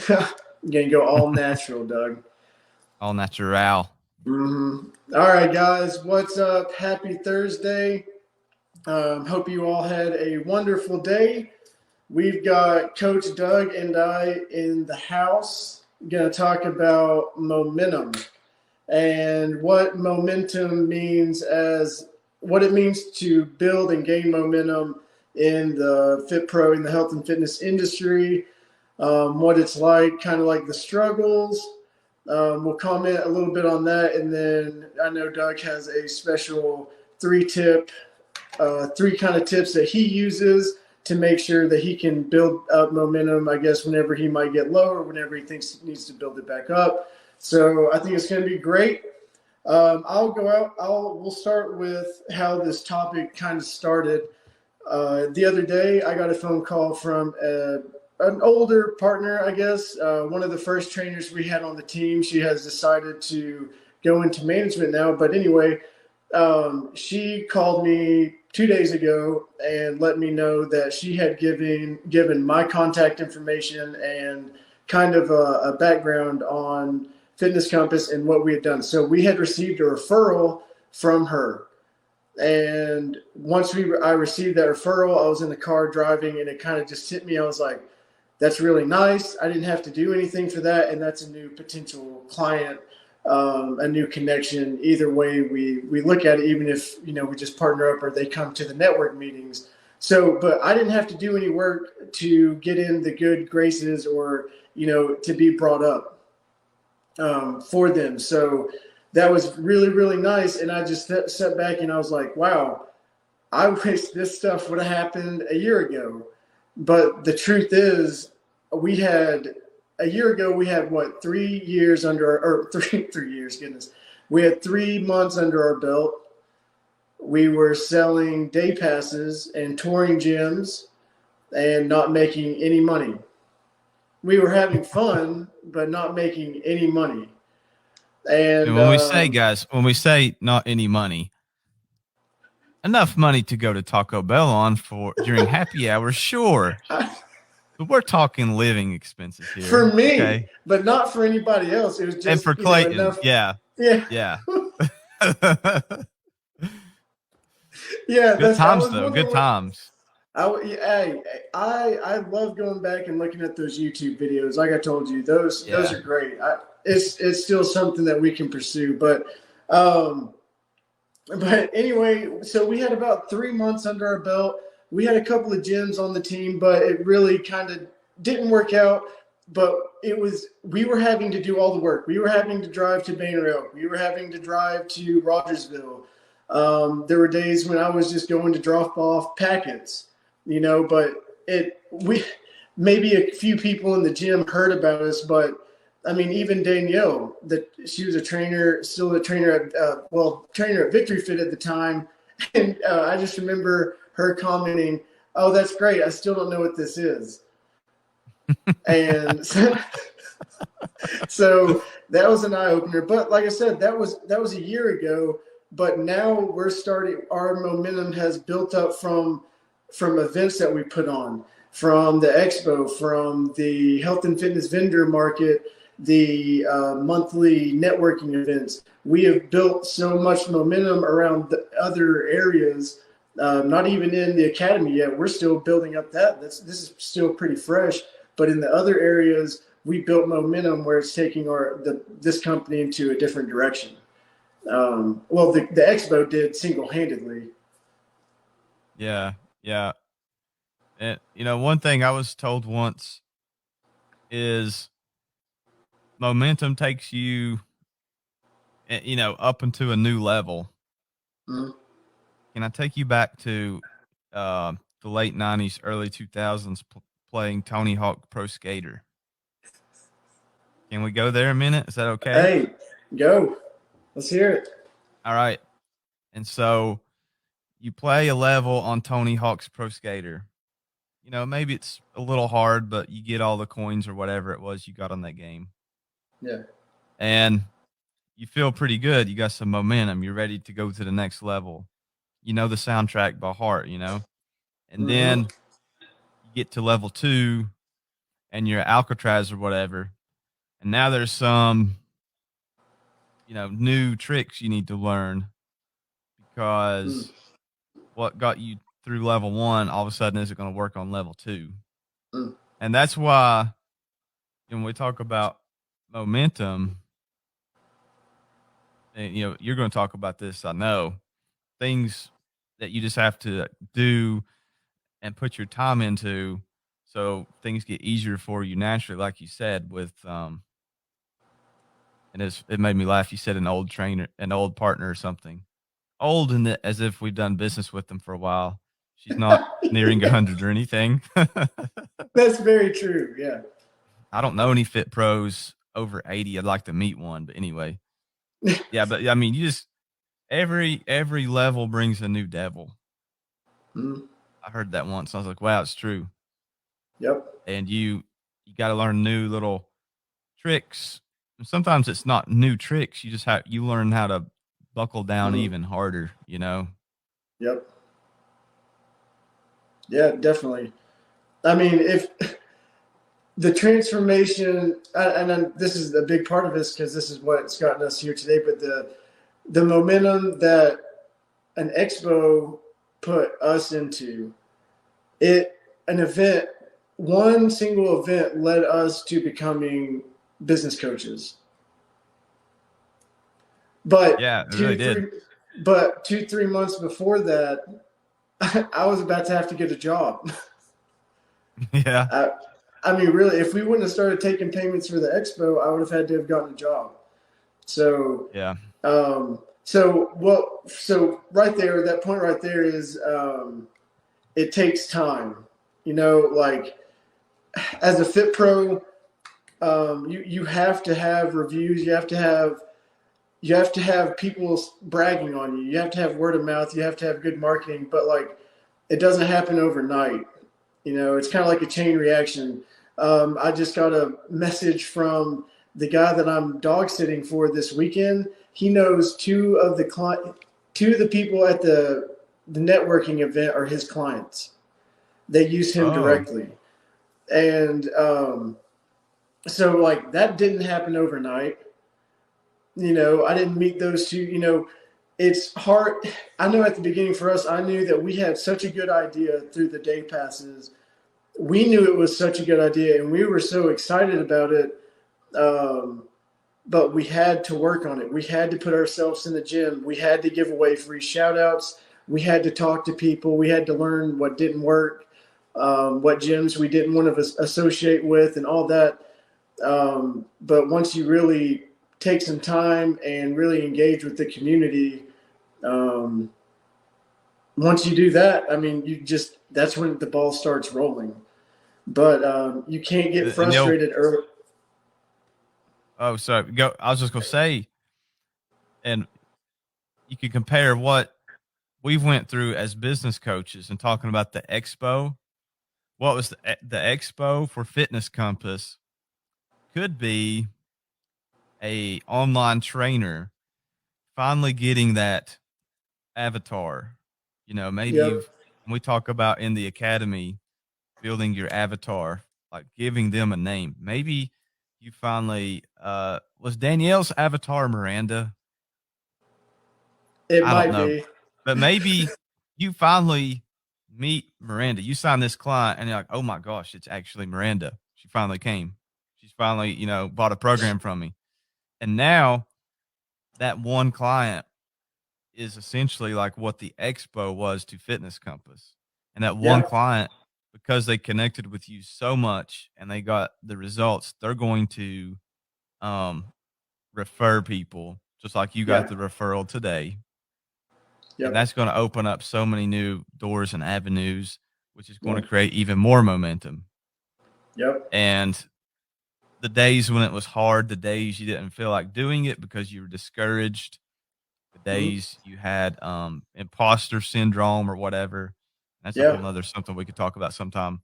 You're gonna go all natural, Doug. All natural. All right, guys, what's up? Happy Thursday. Hope you all had a wonderful day. We've got Coach Doug and I in the house. Going to talk about momentum and what momentum means, as what it means to build and gain momentum in the Fit Pro, in the health and fitness industry, what it's like, kind of like the struggles. We'll comment a little bit on that, and then I know Doug has a special three kind of tips that he uses to make sure that he can build up momentum, I guess, whenever he might get low or whenever he thinks he needs to build it back up. So I think it's going to be great. I'll go out. We'll start with how this topic kind of started. The other day, I got a phone call from an older partner, I guess, one of the first trainers we had on the team. She has decided to go into management now. But anyway, she called me 2 days ago and let me know that she had given my contact information and kind of a background on Fitness Compass and what we had done. So we had received a referral from her. And once I received that referral, I was in the car driving, and it kind of just hit me. I was like, that's really nice. I didn't have to do anything for that, and that's a new potential client, a new connection. Either way we look at it, even if we just partner up or they come to the network meetings. So, but I didn't have to do any work to get in the good graces or to be brought up for them. So that was really, really nice. And I just sat back and I was like, wow, I wish this stuff would have happened a year ago. But the truth is, a year ago, we had what, 3 years or 3 years, goodness. We had 3 months under our belt. We were selling day passes and touring gyms and not making any money. We were having fun, but not making any money. And when we say, guys, not any money, enough money to go to Taco Bell on for during happy hour, sure. But we're talking living expenses here. For me, okay? But not for anybody else. It was just, and for Clayton, enough. Yeah. Yeah. Good times, though. Good times. I love going back and looking at those YouTube videos. Like I told you, those are great. It's still something that we can pursue. But anyway, so we had about 3 months under our belt. We had a couple of gyms on the team, but it really kind of didn't work out. But we were having to do all the work. We were having to drive to Banner Elk. We were having to drive to Rogersville. There were days when I was just going to drop off packets, but maybe a few people in the gym heard about us, but I mean, even Danielle, she was still a trainer at Victory Fit at the time. And I just remember her commenting, "Oh, that's great. I still don't know what this is." And so that was an eye opener. But like I said, that was a year ago. But now we're starting. Our momentum has built up from events that we put on, from the expo, from the health and fitness vendor market, the monthly networking events. We have built so much momentum around the other areas. Not even in the academy yet. We're still building up that. This is still pretty fresh. But in the other areas, we built momentum where it's taking this company into a different direction. The expo did single-handedly. Yeah. And one thing I was told once is momentum takes you, up into a new level. Mm-hmm. Can I take you back to the late 90s, early 2000s, playing Tony Hawk Pro Skater? Can we go there a minute? Is that okay? Hey, go. Let's hear it. All right. And so you play a level on Tony Hawk's Pro Skater. Maybe it's a little hard, but you get all the coins or whatever it was you got on that game. Yeah. And you feel pretty good. You got some momentum. You're ready to go to the next level. The soundtrack by heart, and then you get to level 2 and you're Alcatraz or whatever, and now there's some, new tricks you need to learn Mm, because what got you through level one all of a sudden isn't going to work on level two. mm, And that's why when we talk about momentum, and you're going to talk about this, I know, things that you just have to do and put your time into so things get easier for you naturally, like you said, with and it made me laugh. You said an old trainer, an old partner or something. Old in the, as if we've done business with them for a while. She's not nearing 100 or anything. that's very true. Yeah. I don't know any fit pros over 80. I'd like to meet one, but anyway. Yeah, but I mean, you just every level brings a new devil. Mm, I heard that once. I was like, wow, it's true. yep. And you got to learn new little tricks. And sometimes it's not new tricks. You learn how to buckle down Mm, even harder. yep. Yeah, definitely. I mean, if the transformation, and then this is a big part of this because this is what's gotten us here today, but the momentum that an expo put us into, it an event, one single event led us to becoming business coaches. Yeah, But it really did. 2, 3 months before that, I was about to have to get a job. Yeah. I, I mean, really, if we wouldn't have started taking payments for the expo, I would have had to have gotten a job. So, Yeah. so right there, that point right there is, it takes time. Like as a fit pro, you have to have reviews. You have to have people bragging on you. You have to have word of mouth. You have to have good marketing. But like, it doesn't happen overnight. It's kind of like a chain reaction. I just got a message from the guy that I'm dog sitting for this weekend. He knows two of the people at the networking event are his clients. They use him Oh. directly, and so like that didn't happen overnight. I didn't meet those two. It's hard. I know at the beginning for us, I knew that we had such a good idea through the day passes. We knew it was such a good idea, and we were so excited about it. Um, but we had to work on it. We had to put ourselves in the gym. We had to give away free shout outs. We had to talk to people. We had to learn what didn't work, what gyms we didn't want to associate with, and all that. But once you really take some time and really engage with the community, um, once you do that, I mean, that's when the ball starts rolling. But you can't get And they'll frustrated early. oh, sorry. Go. I was just gonna say, and you could compare what we've went through as business coaches and talking about the expo. What was the expo for Fitness Compass could be a online trainer finally getting that avatar. Maybe Yep, when we talk about in the academy building your avatar, like giving them a name. Maybe you finally was Danielle's avatar Miranda? it I don't might know. be. But maybe you finally meet Miranda. You sign this client and you're like, "Oh my gosh, it's actually Miranda. She finally came. She's finally, bought a program from me." And now that one client is essentially like what the expo was to Fitness Compass. And that one Yeah, client, because they connected with you so much and they got the results, they're going to um, refer people just like you got yeah, the referral today. And yep, that's going to open up so many new doors and avenues, which is going to yep, create even more momentum. yep. And the days when it was hard, the days you didn't feel like doing it because you were discouraged, the Mhm. days you had imposter syndrome or whatever. That's a whole Yeah, nother something we could talk about sometime.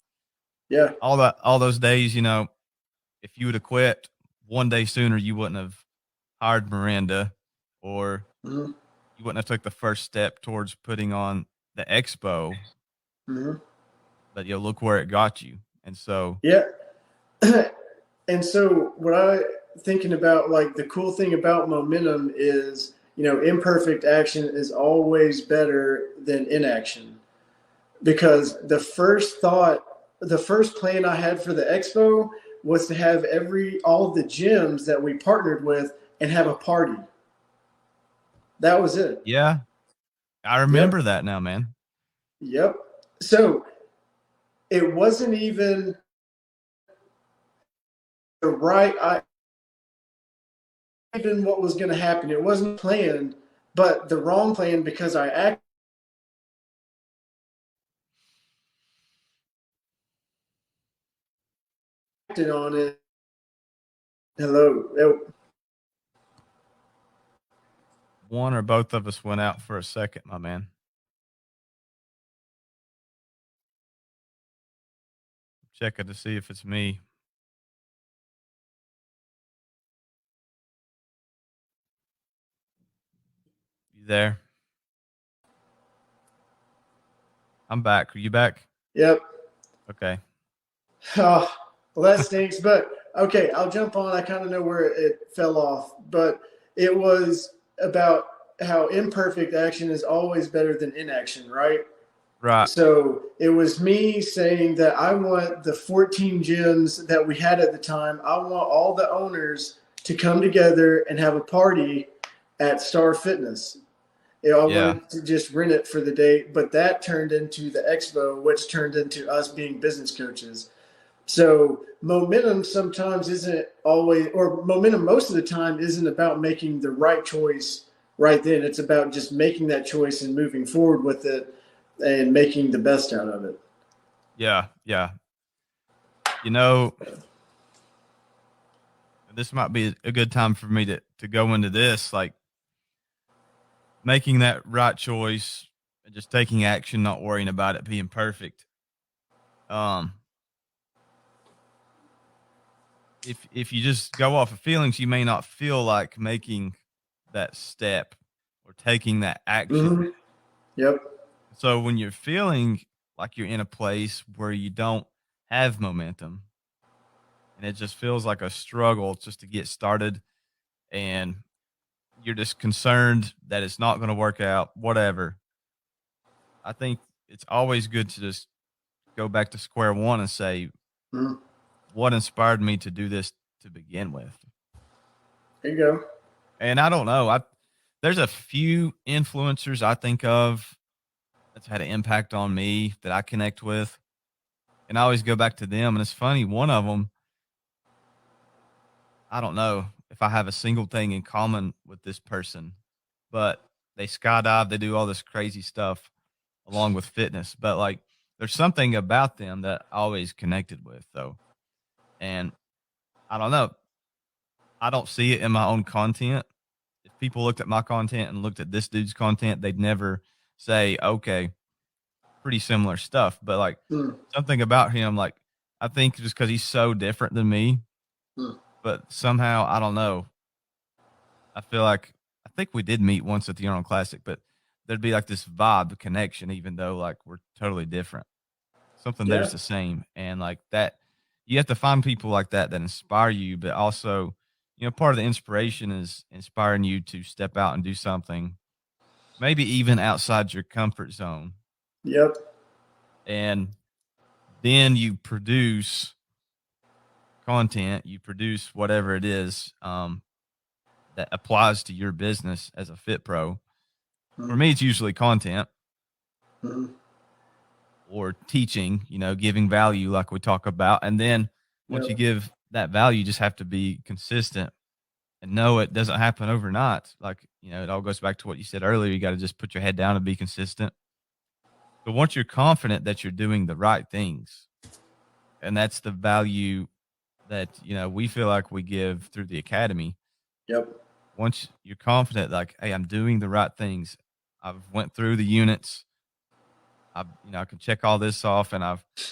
yeah, All those days, if you would have quit one day sooner, you wouldn't have hired Miranda, or hmm you wouldn't have took the first step towards putting on the expo. hmm But look where it got you. And so yeah. And so what I thinking about, like the cool thing about momentum is, imperfect action is always better than inaction, because the first plan I had for the expo was to have all of the gyms that we partnered with and have a party. That was it. Yeah, I remember Yep. that now, man. Yep. So it wasn't even the right I even what was going to happen. It wasn't planned, but the wrong plan because I acted on it. Hello. One or both of us went out for a second, my man. Checking to see if it's me. You there? I'm back. Are you back? Yep. Okay. Oh, well, that stinks. But okay, I'll jump on. I kind of know where it fell off, but it was about how imperfect action is always better than inaction, right? Right. So it was me saying that I want the 14 gyms that we had at the time, I want all the owners to come together and have a party at Star Fitness. I Yeah. wanted to just rent it for the day, but that turned into the expo, which turned into us being business coaches. So momentum sometimes isn't always, or momentum most of the time isn't about making the right choice right then. It's about just making that choice and moving forward with it and making the best out of it. Yeah. Yeah. You know, this might be a good time for me to go into this, like making that right choice and just taking action, not worrying about it being perfect. Um, if you just go off of feelings, you may not feel like making that step or taking that action. Mm-hmm. Yep. So when you're feeling like you're in a place where you don't have momentum and it just feels like a struggle just to get started, and you're just concerned that it's not going to work out, whatever, I think it's always good to just go back to square one and say, Mm-hmm. what inspired me to do this to begin with? There you go. And I don't know. There's a few influencers I think of that's had an impact on me that I connect with, and I always go back to them. And it's funny, one of them, I don't know if I have a single thing in common with this person, but they skydive, they do all this crazy stuff along with fitness. But like, there's something about them that I always connected with, though. And I don't know. I don't see it in my own content. If people looked at my content and looked at this dude's content, they'd never say, okay, pretty similar stuff. But like Mm-hmm. something about him, like I think just because he's so different than me, but somehow I don't know. I feel like I think we did meet once at the Arnold Classic, but there'd be like this vibe connection, even though like we're totally different. Something there's Yeah. the same, and like that, you have to find people like that inspire you, but also, part of the inspiration is inspiring you to step out and do something, maybe even outside your comfort zone, Yep. and then you produce content, you produce whatever it is that applies to your business as a fit pro. For Mm-hmm. me, it's usually content Mm-hmm. or teaching, giving value like we talk about. And then once you Yep. give that value, you just have to be consistent and know it doesn't happen overnight. Like, it all goes back to what you said earlier. You got to just put your head down and be consistent. But once you're confident that you're doing the right things, and that's the value that, we feel like we give through the academy. Yep. Once you're confident, like, hey, I'm doing the right things. I've went through the units. I can check all this off. And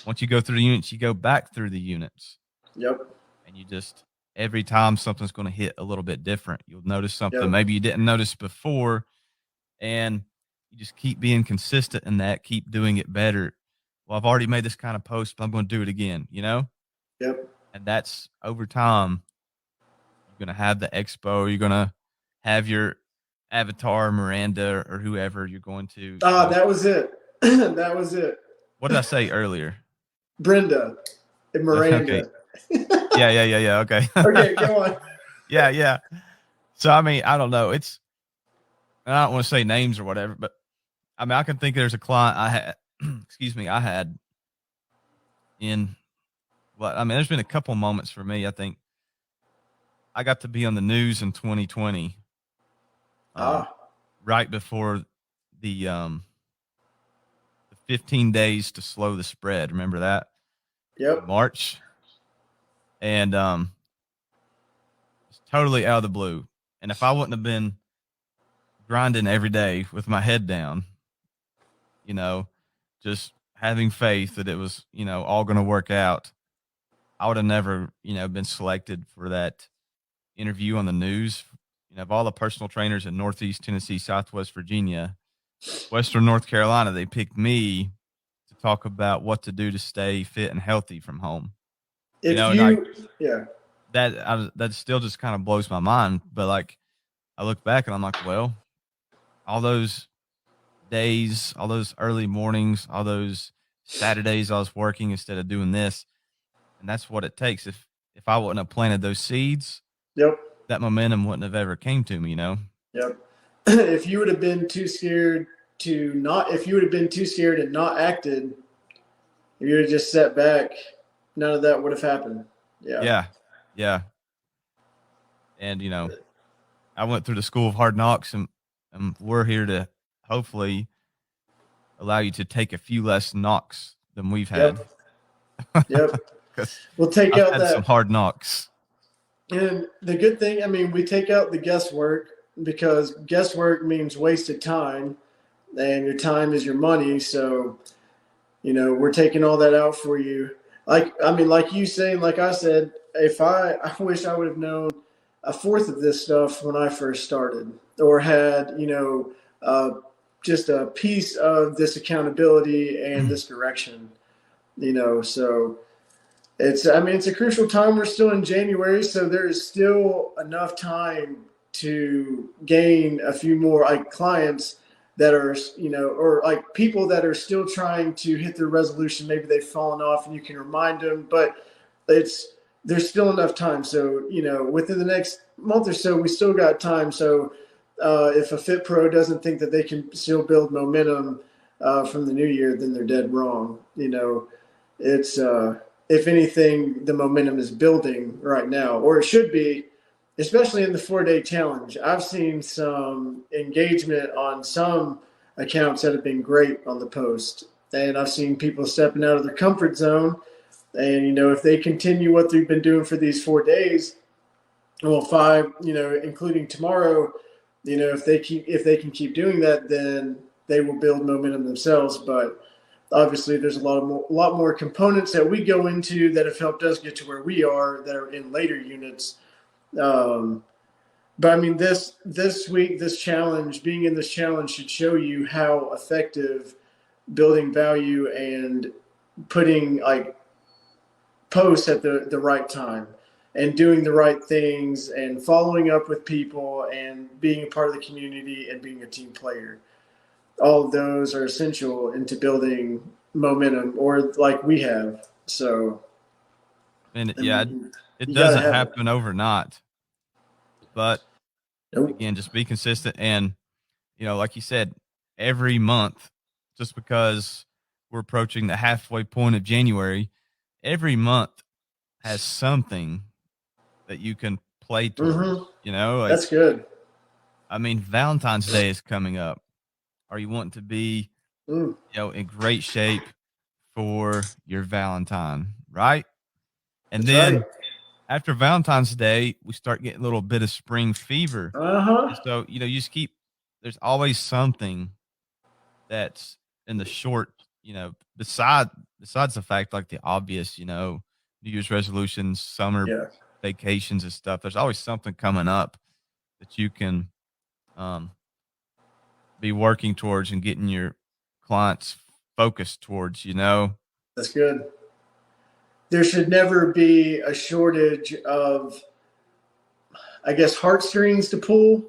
once you go through the units, you go back through the units, Yep. and you just, every time something's going to hit a little bit different, you'll notice something Yep. maybe you didn't notice before. And you just keep being consistent in that, keep doing it better. Well, I've already made this kind of post, but I'm going to do it again, Yep. And that's over time. You're going to have the expo. You're going to have your avatar, Miranda, or whoever you're going to, Ah, that was it. That was it. what did I say earlier? Brenda and Okay. Miranda. Yeah. Okay. Okay, go on. Yeah. So, I mean, I don't know. I don't want to say names or whatever, but I mean, I can think there's a client I had, excuse me, I had in, well, I mean, there's been a couple moments for me. I think I got to be on the news in 2020, um, Ah, right before the 15 days to slow the spread. Remember that in yep, March? And it's totally out of the blue. And if I wouldn't have been grinding every day with my head down, you know, just having faith that it was, all going to work out, I would have never, been selected for that interview on the news. Of all the personal trainers in Northeast Tennessee, Southwest Virginia, Western North Carolina, they picked me to talk about what to do to stay fit and healthy from home. if And like you, yeah, that still just kind of blows my mind. But like I look back and I'm like, well, all those days, all those early mornings, all those Saturdays I was working instead of doing this, and that's what it takes. If I wouldn't have planted those seeds, yep, that momentum wouldn't have ever came to me. yep. If you would have been too scared if you would have been too scared and not acted, if you would have just sat back, none of that would have happened. Yeah, Yeah, yeah. And I went through the school of hard knocks, and we're here to hopefully allow you to take a few less knocks than we've had. yep, yep. Because We'll take I've out had some that. hard knocks. And the good thing, I mean, we take out the guesswork because guesswork means wasted time, and your time is your money. So, we're taking all that out for you. Like, I mean, like you saying, like I said, I wish I would have known a fourth of this stuff when I first started, or had, just a piece of this accountability and this direction, so I mean, it's a crucial time. We're still in January, so there is still enough time to gain a few more like clients that are, or like people that are still trying to hit their resolution. Maybe they've fallen off, and you can remind them. But it's there's still enough time. So within the next month or so, we still got time. So if a Fit Pro doesn't think that they can still build momentum from the new year, then they're dead wrong. It's if anything, the momentum is building right now, or it should be, especially in the 4-day challenge. I've seen some engagement on some accounts that have been great on the post, and I've seen people stepping out of their comfort zone. And if they continue what they've been doing for these 4 days, well, five, including tomorrow, if they can keep doing that, then they will build momentum themselves. But obviously there's a lot more components that we go into that have helped us get to where we are that are in later units. um, but I mean, this week, being in this challenge should show you how effective building value and putting like posts at the right time and doing the right things and following up with people and being a part of the community and being a team player, all of those are essential into building momentum, or like we have. So, And I yeah, mean, it you got to doesn't have it. happen overnight, but Nope. again, just be consistent. And, like you said, every month, just because we're approaching the halfway point of January, every month has something that you can play towards, Mm-hmm. like, That's good. I mean, Valentine's Day is coming up. Are you wanting to be, Mm, in great shape for your Valentine, right? And that's right. then after Valentine's Day, we start getting a little bit of spring fever. And Uh-huh. so, you just there's always something that's in the short, besides the fact like the obvious, New Year's resolutions, summer Yeah, vacations and stuff. There's always something coming up that you can um, be working towards and getting your clients focused towards. that's good. there should never be a shortage of, I guess, heartstrings to pull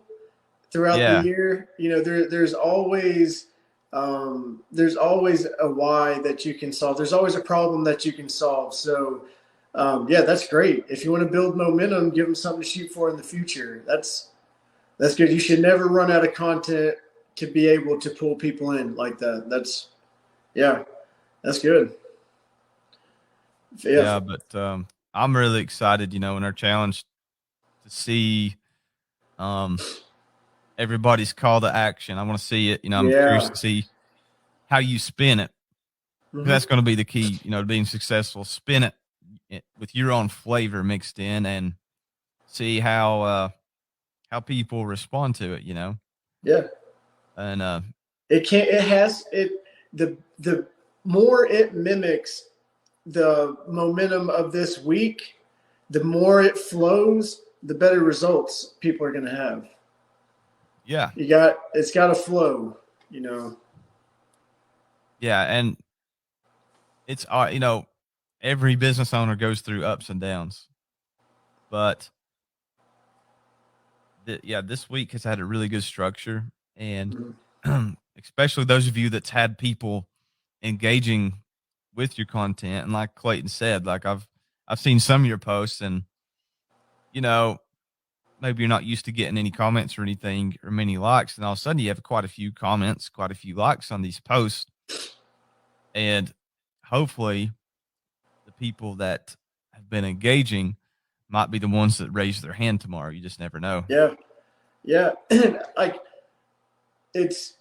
throughout the Yeah. year. You know, there's always a why that you can solve. There's always a problem that you can solve. So, yeah, that's great. If you want to build momentum, give them something to shoot for in the future. That's good. You should never run out of content to be able to pull people in like that. Yeah, that's good. Yeah, Yeah. But I'm really excited, you know, in our challenge to see um everybody's call to action. I want to see it. You know, I'm curious yeah. to see how you spin it. Hmm. That's going to be the key, you know, to being successful. Spin it with your own flavor mixed in, and see how people respond to it. You know, Yeah. and It can't. It has it. The more it mimics the momentum of this week, the more it flows, the better results people are going to have. yeah, It's got to flow, you know. yeah, and it's you know, every business owner goes through ups and downs, but yeah, this week has had a really good structure, and Mhm. especially those of you that's had people engaging with your content. And like Clayton said, like I've seen some of your posts, and you know, maybe you're not used to getting any comments or anything or many likes, and all of a sudden you have quite a few comments, quite a few likes on these posts, and hopefully the people that have been engaging might be the ones that raise their hand tomorrow. You just never know. Yeah, yeah. Like it's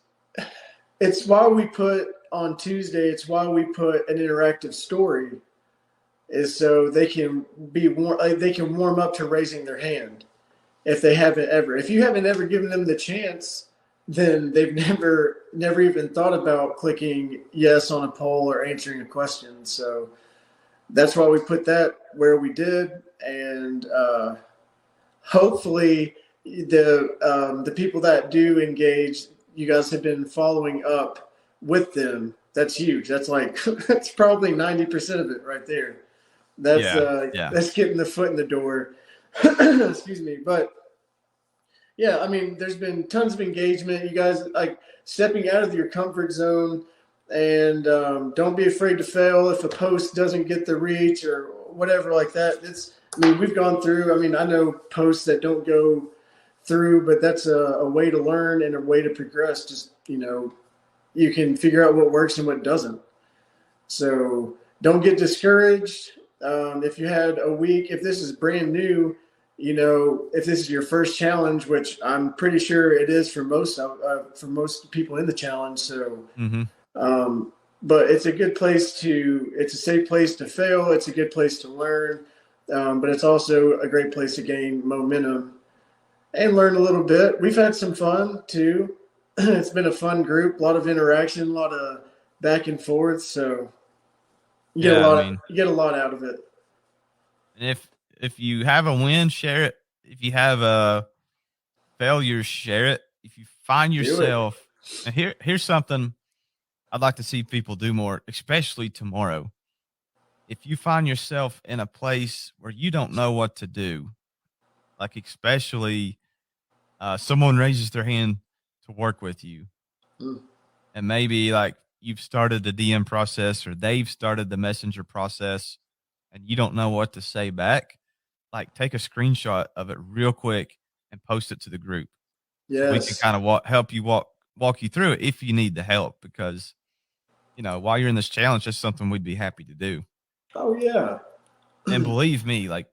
it's why we put on Tuesday. It's why we put an interactive story, is so they can like they can warm up to raising their hand if they haven't ever. If you haven't ever given them the chance, then they've never even thought about clicking yes on a poll or answering a question. So that's why we put that where we did, and hopefully the people that do engage, you guys have been following up with them. That's huge. That's like that's probably 90% of it right there. Yeah, yeah, That's getting the foot in the door. Excuse me, but yeah, I mean, there's been tons of engagement. You guys like stepping out of your comfort zone, and don't be afraid to fail if a post doesn't get the reach or whatever like that. I mean, we've gone through. I mean, I know posts that don't go through, but that's a way to learn and a way to progress. Just you can figure out what works and what doesn't. So don't get discouraged. If you had a week, if this is brand new, if this is your first challenge, which I'm pretty sure it is for most people in the challenge. So, mm-hmm. um, but it's a safe place to fail. It's a good place to learn, but it's also a great place to gain momentum and learn a little bit. We've had some fun too. It's been a fun group, a lot of interaction, a lot of back and forth. So Yeah. I mean, you get a lot out of it. and if you have a win, share it. If you have a failure, share it. If you find Do it. yourself, and here's something I'd like to see people do more, especially tomorrow. If you find yourself in a place where you don't know what to do, like especially someone raises their hand to work with you, Mm. and maybe like you've started the DM process or they've started the messenger process, and you don't know what to say back, like take a screenshot of it real quick and post it to the group so we can Yes. kind of help you walk you through it if you need the help, because you know, while you're in this challenge, that's something we'd be happy to do. Oh yeah. And believe me, like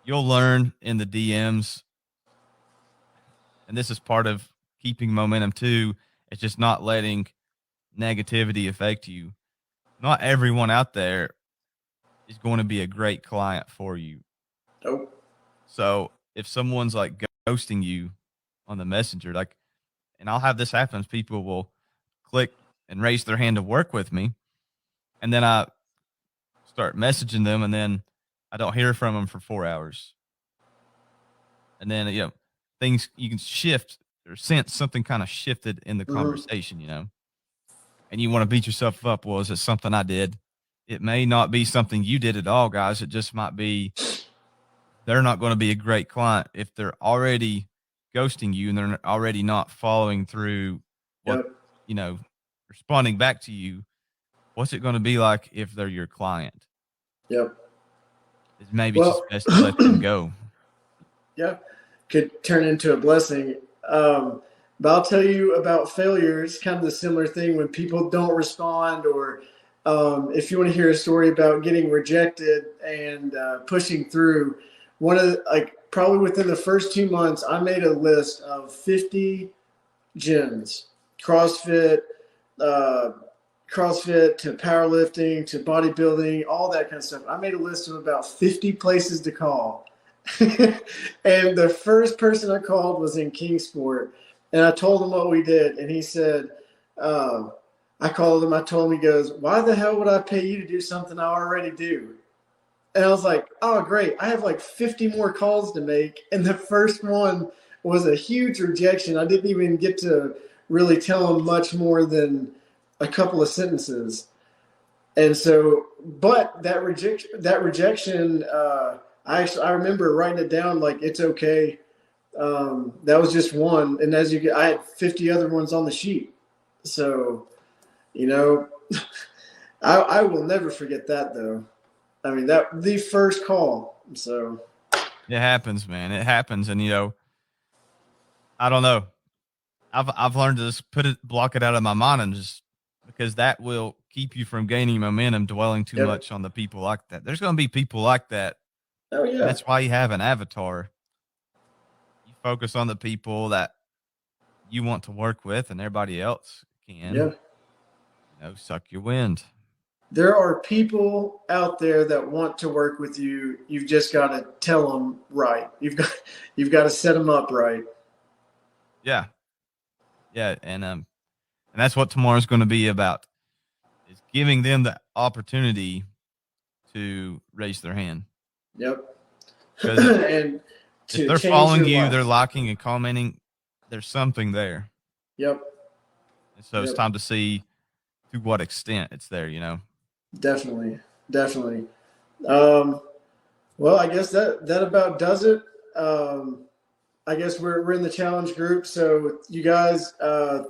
you'll learn in the DMs, and this is part of keeping momentum too. It's just not letting negativity affect you. Not everyone out there is going to be a great client for you. Oh So if someone's like ghosting you on the messenger, like, and I'll have this happen, people will click and raise their hand to work with me, and then I start messaging them, and then I don't hear from them for 4 hours, and then things you can shift or sense something kind of shifted in the hmm conversation, and you want to beat yourself up. Well, is it something I did? it may not be something you did at all, guys. It just might be they're not going to be a great client if they're already ghosting you and they're already not following through what, Yep. you know, responding back to you. What's it going to be like if they're your client? Yep. It's maybe Well, just best to let them go. yeah, could turn into a blessing. But I'll tell you about failure. It's kind of the similar thing when people don't respond, or if you want to hear a story about getting rejected and pushing through. One of probably within the first 2 months, I made a list of 50 gyms, CrossFit, uh, CrossFit to powerlifting to bodybuilding, all that kind of stuff. I made a list of about 50 places to call. And the first person I called was in Kingsport. And I told him what we did. And he said, I called him. I told him, he goes, why the hell would I pay you to do something I already do? And I was like, oh, great. I have like 50 more calls to make. And the first one was a huge rejection. I didn't even get to really tell him much more than a couple of sentences. And so, but that rejection, I remember writing it down like, it's okay. That was just one. And I had 50 other ones on the sheet. So, you know, I will never forget that though. I mean, that the first call. So It happens, man. It happens. And, I don't know. I've learned to just block it out of my mind and just because that will keep you from gaining momentum, dwelling too yep. much on the people like that. There's going to be people like that. Oh yeah. That's why you have an avatar. You focus on the people that you want to work with, and everybody else can, Yeah. suck your wind. There are people out there that want to work with you. You've just got to tell them right. You've got to set them up right. Yeah, yeah, and that's what tomorrow's going to be about: is giving them the opportunity to raise their hand. Yep. Because And if to they're change following their you, they're life. liking and commenting. There's something there, Yep. and so it's Yep. time to see to what extent it's there. Definitely. Definitely. Um, well, I guess that about does it. I guess we're in the challenge group. So you guys,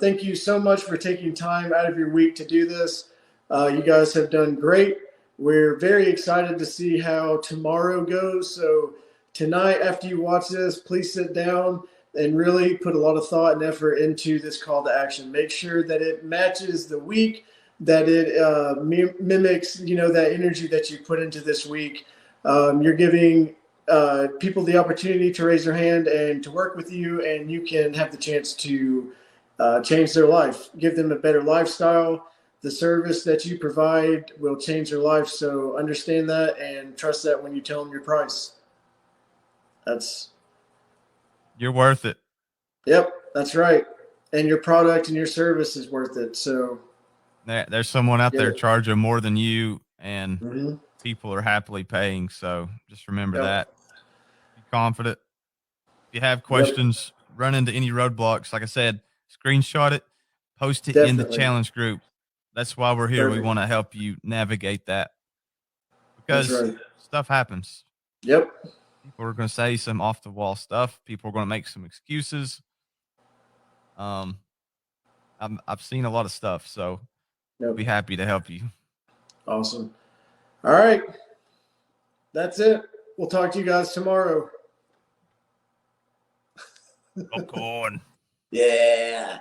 thank you so much for taking time out of your week to do this. You guys have done great. We're very excited to see how tomorrow goes. So tonight, after you watch this, please sit down and really put a lot of thought and effort into this call to action. Make sure that it matches the week, that it mimics, that energy that you put into this week. You're giving people the opportunity to raise their hand and to work with you, and you can have the chance to change their life, give them a better lifestyle. The service that you provide will change their life. So understand that and trust that when you tell them your price. You're worth it. Yep, that's right. And your product and your service is worth it. So There's someone out get there it. charging more than you, and Mm-hmm. people are happily paying. So just remember Yep. that. Be confident. If you have Yep. questions, run into any roadblocks, like I said, screenshot it, post it in the Definitely. challenge group. That's why we're here. We Perfect. want to help you navigate that That's because right. stuff happens. Yep. People are going to say some off the wall stuff. People are going to make some excuses. Um, I've seen a lot of stuff, so we'll Yep. be happy to help you. Awesome. All right. That's it. We'll talk to you guys tomorrow. Popcorn. Yeah.